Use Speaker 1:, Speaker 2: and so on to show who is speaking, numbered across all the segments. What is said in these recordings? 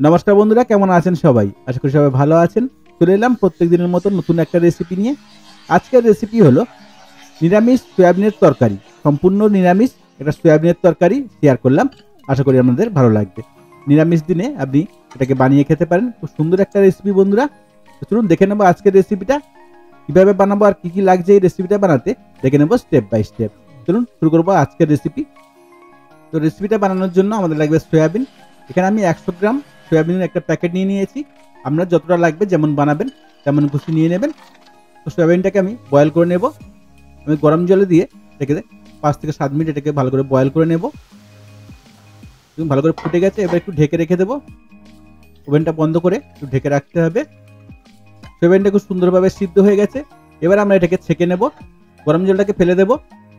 Speaker 1: নমস্কার বন্ধুরা, কেমন আছেন সবাই? আশা করি সবাই ভালো আছেন। চলে এলাম প্রত্যেক দিনের মতো নতুন একটা রেসিপি নিয়ে। আজকের রেসিপি হলো নিরামিষ সয়াবিনের তরকারি। সম্পূর্ণ নিরামিষ একটা সয়াবিনের তরকারি শেয়ার করলাম। আশা করি আপনাদের ভালো লাগবে। নিরামিষ দিনে আপনি এটাকে বানিয়ে খেতে পারেন। খুব সুন্দর একটা রেসিপি বন্ধুরা। তো চলুন দেখে নেবো আজকের রেসিপিটা কিভাবে বানাবো আর কি কি লাগছে এই রেসিপিটা বানাতে, দেখে নেবো স্টেপ বাই স্টেপ। চলুন শুরু করবো আজকের রেসিপি। তো রেসিপিটা বানানোর জন্য আমাদের লাগবে সয়াবিন। এখানে আমি 100 গ্রাম সয়াবিনের একটা প্যাকেট নিয়ে নিয়েছি। আপনার যতটা লাগবে, যেমন বানাবেন তেমন খুশি নিয়ে নেবেন। তো সয়াবিনটাকে আমি বয়েল করে নেব। আমি গরম জলে দিয়ে রেখে 5 থেকে 7 মিনিট এটাকে ভালো করে বয়েল করে নেব। ভালো করে ফুটে গেছে, এবার একটু ঢেকে রেখে দেবো। ওভেনটা বন্ধ করে একটু ঢেকে রাখতে হবে। সয়াবিনটা খুব সুন্দরভাবে সিদ্ধ হয়ে গেছে। এবার আমরা এটাকে ছেঁকে নেব। গরম জলটাকে ফেলে দেবো,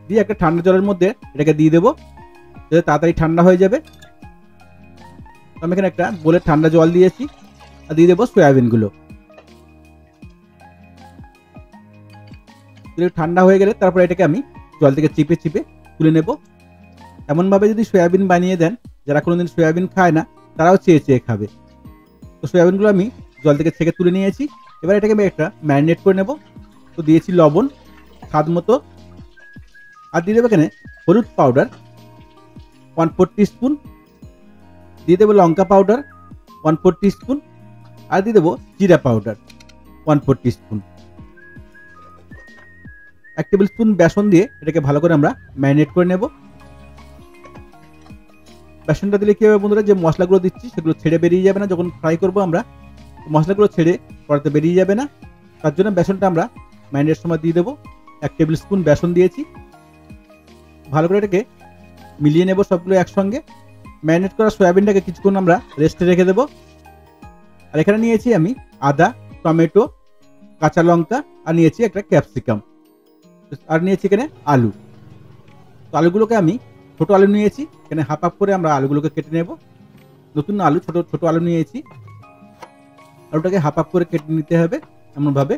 Speaker 1: দিয়ে একটা ঠান্ডা জলের মধ্যে এটাকে দিয়ে দেবো, যাতে তাড়াতাড়ি ঠান্ডা হয়ে যাবে। আমি এখানে একটা বোলে ঠান্ডা জল দিয়েছি আর দিয়ে দেবো সয়াবিনগুলো। ঠান্ডা হয়ে গেলে তারপরে এটাকে আমি জল থেকে চিপে চিপে তুলে নেব। এমনভাবে যদি সয়াবিন বানিয়ে দেন, যারা কোনোদিন সয়াবিন খায় না তারাও চেয়ে চেয়ে খাবে। তো সয়াবিনগুলো আমি জল থেকে ছেঁকে তুলে নিয়েছি। এবার এটাকে আমি একটা ম্যারিনেট করে নেব। তো দিয়েছি লবণ স্বাদ মতো, আর দিয়ে দেবো এখানে হলুদ পাউডার 1/4 টিস্পুন, দিয়ে দেবো লঙ্কা পাউডার 1/4 টিস্পুন, আর দিয়ে দেবো জিরা পাউডার 1/4 টিস্পুন। 1 টেবিল স্পুন বেসন দিয়ে এটাকে ভালো করে আমরা ম্যারিনেট করে নেব। বেসনটা দিলে কি হবে বন্ধুরা, যে মশলাগুলো দিচ্ছি সেগুলো ছেড়ে বেরিয়ে যাবে না। যখন ফ্রাই করবো আমরা মশলাগুলো ছেড়ে কড়াতে বেরিয়ে যাবে না। তার জন্য বেসনটা আমরা ম্যারিনেট সময় দিয়ে দেবো। 1 টেবিল স্পুন বেসন দিয়েছি। ভালো করে এটাকে মিলিয়ে নেব সবগুলো একসঙ্গে। ম্যারিনেট করা সয়াবিনটাকে কিছুক্ষণ আমরা রেস্টে রেখে দেবো। আর এখানে নিয়েছি আমি আদা, টমেটো, কাঁচা লঙ্কা, আর নিয়েছি একটা ক্যাপসিকাম, আর নিয়েছি এখানে আলু। তো আলুগুলোকে আমি ছোট আলু নিয়েছি, এখানে হাফ হাফ করে আমরা আলুগুলোকে কেটে নেব। নতুন আলু, ছোট ছোট আলু নিয়েছি। আলুটাকে হাফ হাফ করে কেটে নিতে হবে এমনভাবে।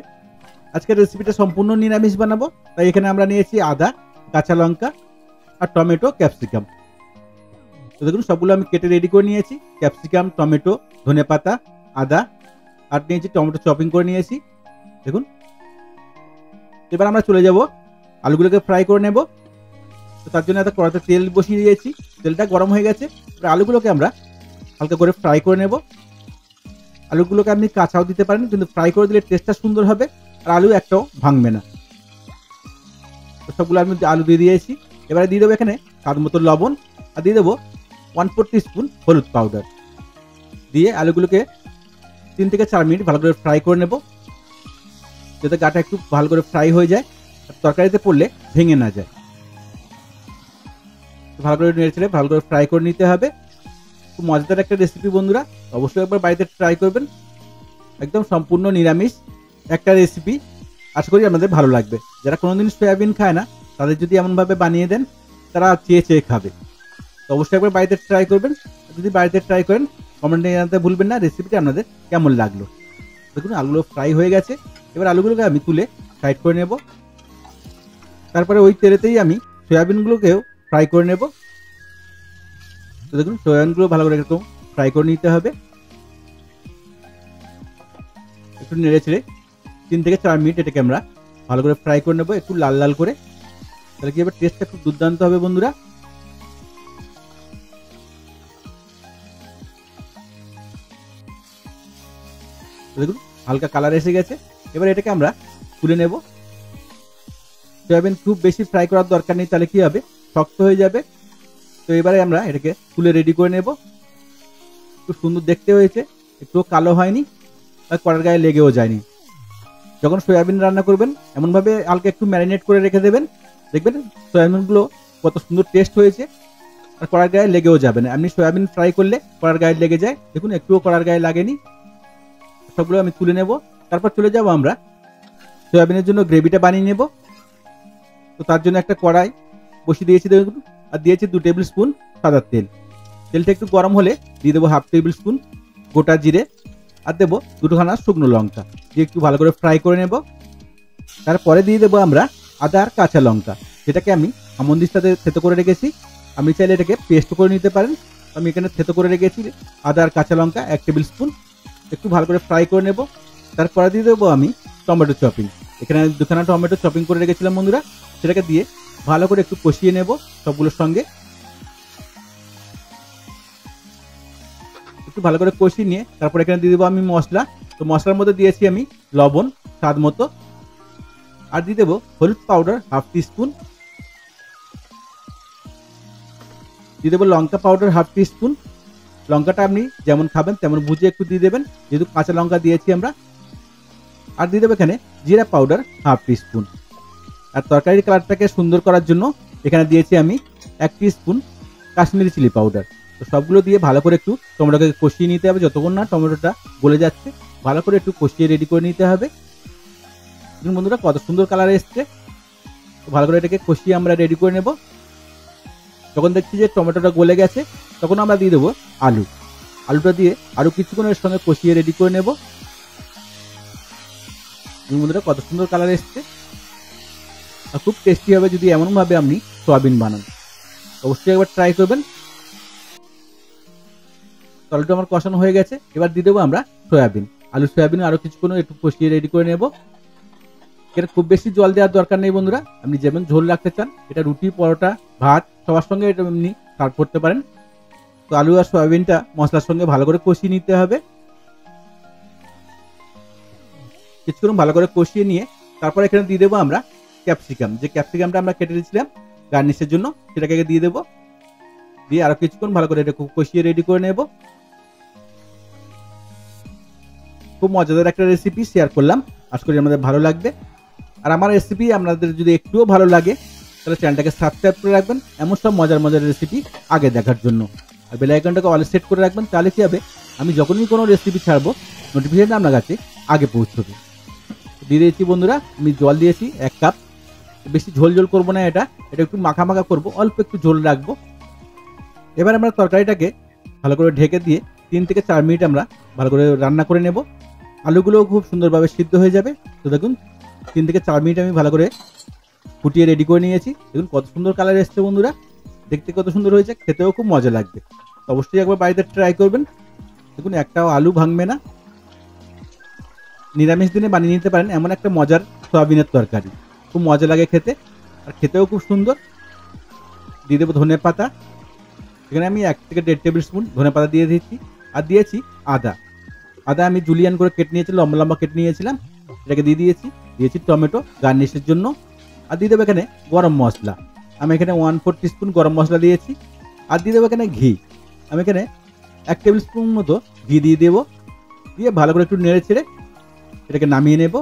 Speaker 1: আজকের রেসিপিটা সম্পূর্ণ নিরামিষ বানাবো, তাই এখানে আমরা নিয়েছি আদা, কাঁচা লঙ্কা, আর টমেটো, ক্যাপসিকাম। তো দেখুন সবগুলো আমি কেটে রেডি করে নিয়েছি। ক্যাপসিকাম, টমেটো, ধনেপাতা, আদা, আর নিয়েছি টমেটো চপিং করে নিয়েছি। দেখুন এবার আমরা চলে যাব আলুগুলোকে ফ্রাই করে নেব। তো তার জন্য একটা কড়াইতে তেল বসিয়ে দিয়েছি। তেলটা গরম হয়ে গেছে। এবার আলুগুলোকে আমরা হালকা করে ফ্রাই করে নেব। আলুগুলোকে আপনি কাঁচাও দিতে পারেন, কিন্তু ফ্রাই করে দিলে টেস্টটা সুন্দর হবে আর আলু একটাও ভাঙবে না। তো সবগুলো আমি আলু দিয়ে দিয়েছি। এবারে দিয়ে দেবো এখানে স্বাদ মতো লবণ, আর দিয়ে দেবো 1/4 টিস্পুন হলুদ পাউডার। দিয়ে আলুগুলোকে 3 থেকে 4 মিনিট ভালো করে ফ্রাই করে নেব, যাতে গাটা একটু ভালো করে ফ্রাই হয়ে যায় আর তরকারিতে পড়লে ভেঙে না যায়। ভালো করে নেড়ে চেড়ে ভালো করে ফ্রাই করে নিতে হবে। খুব মজাদার একটা রেসিপি বন্ধুরা, অবশ্যই একবার বাড়িতে ট্রাই করবেন। একদম সম্পূর্ণ নিরামিষ একটা রেসিপি, আশা করি আপনাদের ভালো লাগবে। যারা কোনোদিন সয়াবিন খায় না তাদের যদি এমনভাবে বানিয়ে দেন, তারা চেয়ে চেয়ে খাবে। তো অবশ্যই একবার বাড়িতে ট্রাই করবেন। যদি বাড়িতে ট্রাই করেন কমেন্টে জানাতে ভুলবেন না রেসিপিটা আপনাদের কেমন লাগলো। দেখুন আলুগুলো ফ্রাই হয়ে গেছে। এবার আলুগুলোকে আমি তুলে সাইড করে নেব। তারপরে ওই তেলেতেই আমি সয়াবিনগুলোকেও ফ্রাই করে নেব। তো দেখুন সয়াবিনগুলো ভালো করে এরকম ফ্রাই করে নিতে হবে। একটু নেড়ে ছেড়ে 3 থেকে 4 মিনিট এটাকে আমরা ভালো করে ফ্রাই করে নেব, একটু লাল লাল করে। তাহলে কি হবে, টেস্টটা খুব দুর্দান্ত হবে বন্ধুরা। দেখুন হালকা কালার এসে গেছে। এবার এটাকে আমরা তুলে নেব। সয়াবিন খুব বেশি ফ্রাই করার দরকার নেই, তাহলে কি হবে, শক্ত হয়ে যাবে। তো এবারে আমরা এটাকে তুলে রেডি করে নেব। খুব সুন্দর দেখতে হয়েছে, একটু কালো হয়নি আর কড়ার গায়ে লেগেও যায়নি। যখন সয়াবিন রান্না করবেন এমনভাবে হালকা একটু ম্যারিনেট করে রেখে দেবেন, দেখবেন সয়াবিনগুলো কত সুন্দর টেস্ট হয়েছে আর কড়ার গায়ে লেগেও যাবে না। এমনি সয়াবিন ফ্রাই করলে কড়ার গায়ে লেগে যায়, দেখুন একটুও কড়ার গায়ে লাগেনি। সবগুলো আমি তুলে নেব। তারপর চলে যাব আমরা সয়াবিনের জন্য গ্রেভিটা বানিয়ে নেব। তো তার জন্য একটা কড়াই বসিয়ে দিয়েছি দেখুন, আর দিয়েছি 2 টেবিল স্পুন সাদা তেল। তেলটা একটু গরম হলে দিয়ে দেবো 1/2 টেবিল স্পুন গোটা জিরে, আর দেবো 2খানা শুকনো লঙ্কা, দিয়ে একটু ভালো করে ফ্রাই করে নেব। তারপরে দিয়ে দেবো আমরা আদা আর কাঁচা লঙ্কা, যেটাকে আমি আমন্দির সাথে থেতো করে রেখেছি। আপনি চাইলে এটাকে পেস্ট করে নিতে পারেন, আমি এখানে থেতো করে রেখেছি আদা আর কাঁচা লঙ্কা 1 টেবিল স্পুন, একটু ভালো করে ফ্রাই করে নেব। তারপরে দিয়ে দেবো আমি টমেটো চপিং। এখানে 2খানা টমেটো চপিং করে রেখেছিলাম বন্ধুরা, সেটাকে দিয়ে ভালো করে একটু কষিয়ে নেব সবগুলোর সঙ্গে। একটু ভালো করে কষিয়ে নিয়ে তারপর এখানে দিয়ে দেবো আমি মশলা। তো মশলার মধ্যে দিয়েছি আমি লবণ স্বাদ মতো, আর দিয়ে দেবো হলুদ পাউডার 1/2 টিস্পুন, দিয়ে দেবো লঙ্কা পাউডার 1/2 টিস্পুন। লঙ্কাটা আপনি যেমন খাবেন তেমন বুঝে একটু দিয়ে দেবেন, যেহেতু কাঁচা লঙ্কা দিয়েছি আমরা। আর দিয়ে দেবো এখানে জিরা পাউডার 1/2 টিস্পুন। আর তরকারির কালারটাকে সুন্দর করার জন্য এখানে দিয়েছি আমি 1 টিস্পুন কাশ্মীরি চিলি পাউডার। তো সবগুলো দিয়ে ভালো করে একটু টমেটোকে কষিয়ে নিতে হবে, যতক্ষণ না টমেটোটা গলে যাচ্ছে ভালো করে একটু কষিয়ে রেডি করে নিতে হবে। দেখুন বন্ধুরা কত সুন্দর কালার এসছে। ভালো করে এটাকে কষিয়ে আমরা রেডি করে নেব। যখন দেখছি যে টমেটোটা গলে গেছে তখন আমরা দিয়ে দেবো আলু। আলুটা দিয়ে আরো কিছুক্ষণের সঙ্গে কষিয়ে রেডি করে নেব। বন্ধুরা কত সুন্দর কালার এসছে, আর খুব টেস্টি হবে যদি এমনভাবে আপনি সয়াবিন বানান। অবশ্যই একবার ট্রাই করবেন। আলুটা আমার কষানো হয়ে গেছে, এবার দিয়ে দেবো আমরা সয়াবিন। আলু সয়াবিন আরো কিছুক্ষণ একটু কষিয়ে রেডি করে নেব। এটা খুব বেশি জল দেওয়ার দরকার নেই বন্ধুরা, আপনি যেমন ঝোল রাখতে চান, এটা রুটি পরোটা ভাত সবার সঙ্গে এটা এমনি সার্ভ করতে পারেন। তো আলু আর সয়াবিনটা মশলার সঙ্গে ভালো করে কষিয়ে নিতে হবে। কিছুক্ষণ ভালো করে কষিয়ে নিয়ে তারপর এখানে দিয়ে দেবো আমরা ক্যাপসিকাম। যে ক্যাপসিকামটা আমরা কেটে দিয়েছিলাম গার্নিশের জন্য সেটাকে দিয়ে দেবো, দিয়ে আরো কিছুক্ষণ ভালো করে এটা কষিয়ে রেডি করে নেব। খুব মজাদার একটা রেসিপি শেয়ার করলাম, আশা করি আমাদের ভালো লাগবে। আর আমার রেসিপি আপনাদের যদি একটুও ভালো লাগে তাহলে চ্যানেলটাকে সাবস্ক্রাইব করে রাখবেন এমন সব মজার মজার রেসিপি আগে দেখার জন্য। আর বেল আইকনটাকে অল সেট করে রাখবেন, তাহলে কি হবে আমি যখনই কোনো রেসিপি ছাড়বো নোটিফিকেশন আপনার কাছে আগে পৌঁছবে। দিয়ে দিয়েছি বন্ধুরা আমি জল দিয়েছি 1 কাপ। বেশি ঝোল ঝোল করবো না, এটা একটু মাখা মাখা করবো, অল্প একটু ঝোল রাখবো। এবার আমরা তরকারিটাকে ভালো করে ঢেকে দিয়ে 3 থেকে 4 মিনিট আমরা ভালো করে রান্না করে নেব। আলুগুলোও খুব সুন্দরভাবে সিদ্ধ হয়ে যাবে। তো দেখুন 3 থেকে 4 মিনিট আমি ভালো করে ফুটিয়ে রেডি করে নিয়েছি। দেখুন কত সুন্দর কালার এসছে বন্ধুরা, দেখতে কত সুন্দর হয়েছে, খেতেও খুব মজা লাগবে। অবশ্যই একবার বাড়িতে ট্রাই করবেন। দেখুন একটাও আলু ভাঙবে না। নিরামিষ দিনে বানিয়ে নিতে পারেন এমন একটা মজার সয়াবিনের তরকারি, খুব মজা লাগে খেতে, আর খেতেও খুব সুন্দর। দিয়ে দেবো ধনে পাতা। এখানে আমি 1 থেকে 1.5 টেবিল স্পুন ধনে পাতা দিয়ে দিচ্ছি। আর দিয়েছি আদা। আদা আমি জুলিয়ান করে কেটে নিয়েছি, লম্বা লম্বা কেটে নিয়েছিলাম, এটাকে দিয়ে দিয়েছি টমেটো গার্নিশের জন্য। আর দিয়ে দেবো এখানে গরম মশলা। আমি এখানে 1/4 টিস্পুন গরম মশলা দিয়েছি। আর দিয়ে দেবো এখানে ঘি। আমি এখানে 1 টেবিল স্পুন মতো ঘি দিয়ে দেবো। দিয়ে ভালো করে একটু নেড়ে ছেড়ে এটাকে নামিয়ে নেব।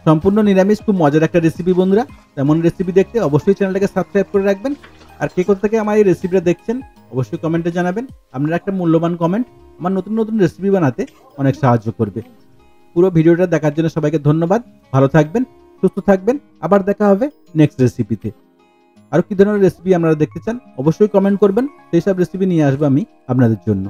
Speaker 1: সম্পূর্ণ নিরামিষ খুব মজার একটা রেসিপি বন্ধুরা। তেমন রেসিপি দেখতে অবশ্যই চ্যানেলটাকে সাবস্ক্রাইব করে রাখবেন। আর কে কোথা থেকে আমার এই রেসিপিটা দেখছেন অবশ্যই কমেন্টে জানাবেন। আপনার একটা মূল্যবান কমেন্ট আমার নতুন নতুন রেসিপি বানাতে অনেক সাহায্য করবে। পুরো ভিডিওটা দেখার জন্য সবাইকে ধন্যবাদ। ভালো থাকবেন, সুস্থ থাকবেন, আবার দেখা হবে নেক্সট রেসিপিতে। আর কি ধরনের রেসিপি আপনারা দেখতে চান অবশ্যই কমেন্ট করবেন, সেই সব রেসিপি নিয়ে আসবো আমি আপনাদের জন্য।